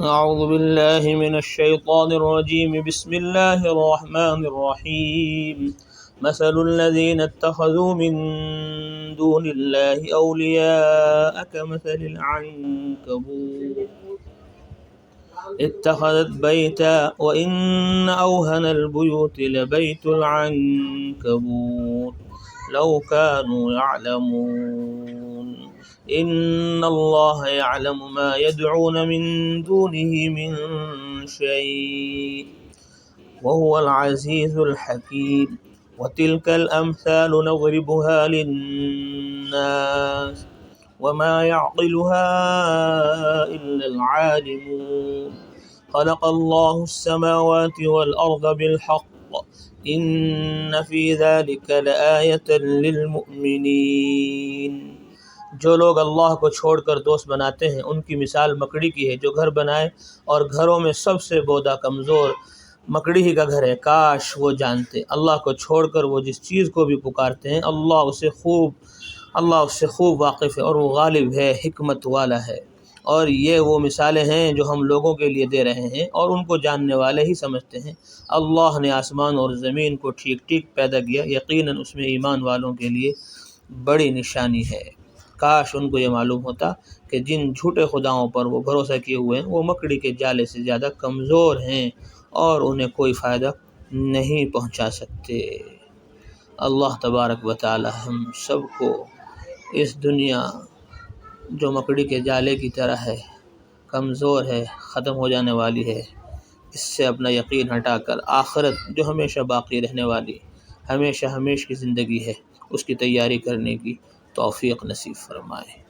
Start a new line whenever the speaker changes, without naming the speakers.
أعوذ بالله من الشيطان الرجيم. بسم الله الرحمن الرحيم. مثل الذين اتخذوا من دون الله أولياء كمثل العنكبوت اتخذت بيتا وإن أوهن البيوت لبيت العنكبوت لو كانوا يعلمون إن الله يعلم ما يدعون من دونه من شيء وهو العزيز الحكيم. وتلك الأمثال نضربها للناس وما يعقلها إلا العالمون. خلق الله السماوات والأرض بالحق إن في ذلك لآية للمؤمنين. جو لوگ اللہ کو چھوڑ کر دوست بناتے ہیں ان کی مثال مکڑی کی ہے جو گھر بنائے اور گھروں میں سب سے بودا کمزور مکڑی ہی کا گھر ہے. کاش وہ جانتے. اللہ کو چھوڑ کر وہ جس چیز کو بھی پکارتے ہیں اللہ اس سے خوب واقف ہے اور وہ غالب ہے، حکمت والا ہے. اور یہ وہ مثالیں ہیں جو ہم لوگوں کے لیے دے رہے ہیں اور ان کو جاننے والے ہی سمجھتے ہیں. اللہ نے آسمان اور زمین کو ٹھیک ٹھیک پیدا کیا، یقیناً اس میں ایمان والوں کے لیے بڑی نشانی ہے. کاش ان کو یہ معلوم ہوتا کہ جن جھوٹے خداؤں پر وہ بھروسہ کیے ہوئے ہیں وہ مکڑی کے جالے سے زیادہ کمزور ہیں اور انہیں کوئی فائدہ نہیں پہنچا سکتے. اللہ تبارک و تعالی ہم سب کو اس دنیا جو مکڑی کے جالے کی طرح ہے، کمزور ہے، ختم ہو جانے والی ہے، اس سے اپنا یقین ہٹا کر آخرت جو ہمیشہ باقی رہنے والی ہمیشہ کی زندگی ہے اس کی تیاری کرنے کی توفیق نصیب فرمائے.